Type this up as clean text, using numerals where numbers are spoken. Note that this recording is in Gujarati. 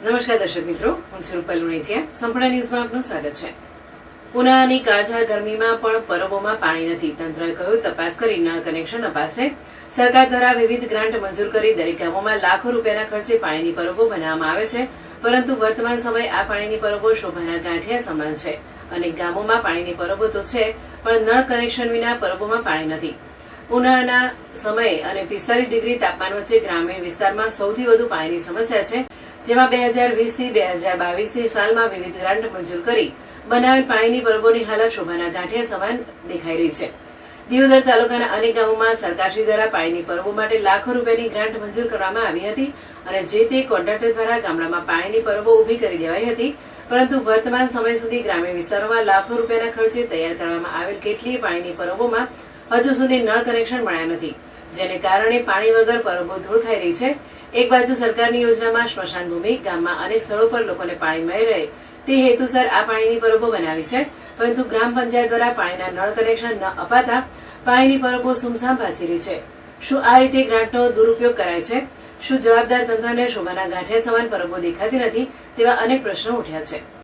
નમસ્કાર દર્શક મિત્રો, હું છું રૂપલ લુણીચિયા. સંપૂર્ણ ન્યૂઝમાં આપનું સ્વાગત છે. ઉનાળાની કાળઝાળ ગરમીમાં પણ પરબોમાં પાણી નથી. તંત્રએ કહ્યું તપાસ કરી નળ કનેક્શન અપાશે. સરકાર દ્વારા વિવિધ ગ્રાન્ટ મંજૂર કરી દરેક ગામોમાં લાખો રૂપિયાના ખર્ચે પાણીની પરબો બનાવવામાં આવે છે, પરંતુ વર્તમાન સમયે આ પાણીની પરબો શોભાના ગાંઠિયા સમાન છે. અનેક ગામોમાં પાણીની પરબો તો છે, પણ નળ કનેક્શન વિના પરબોમાં પાણી નથી. ઉનાળાના સમયે અને 45 ડિગ્રી તાપમાન વચ્ચે ગ્રામીણ વિસ્તારમાં સૌથી વધુ પાણીની સમસ્યા છે, જેમાં 2020 થી 2022ની સાલમાં વિવિધ ગ્રાન્ટ મંજૂર કરી બનાવેલ પાણીની પરબોની હાલત શોભાના ગાંઠિયા સમાન દેખાઈ રહી છે. દિયોદર તાલુકાના અનેક ગામોમાં સરકારશ્રી દ્વારા પાણીની પરબો માટે લાખો રૂપિયાની ગ્રાન્ટ મંજૂર કરવામાં આવી હતી અને જે તે કોન્ટ્રાક્ટર દ્વારા ગામડામાં પાણીની પરબો ઉભી કરી દેવાઈ હતી, પરંતુ વર્તમાન સમય સુધી ગ્રામીણ વિસ્તારોમાં લાખો રૂપિયાના ખર્ચે તૈયાર કરવામાં આવેલ કેટલીય પાણીની પરબોમાં હજુ સુધી નળ કનેક્શન મળ્યા નથી, જેને કારણે પાણી વગર પરબો ધૂળ ખાઈ રહી છે. એક બાજુ સરકારની યોજનામાં સ્મશાન ભૂમિ ગામમાં અનેક સ્થળો પર લોકોને પાણી મળી રહે તે હેતુસર આ પાણીની પરબો બનાવી છે, પરંતુ ગ્રામ પંચાયત દ્વારા પાણીના નળ કનેક્શન ન અપાતા પાણીની પરબો સુમસામ ભાસી રહી છે. શું આ રીતે ગ્રાન્ટનો દુરુપયોગ કરાય છે? શું જવાબદાર તંત્રને શોભાના ગાંઠિયા સમાન પરબો દેખાતી નથી? તેવા અનેક પ્રશ્નો ઉઠ્યા છે.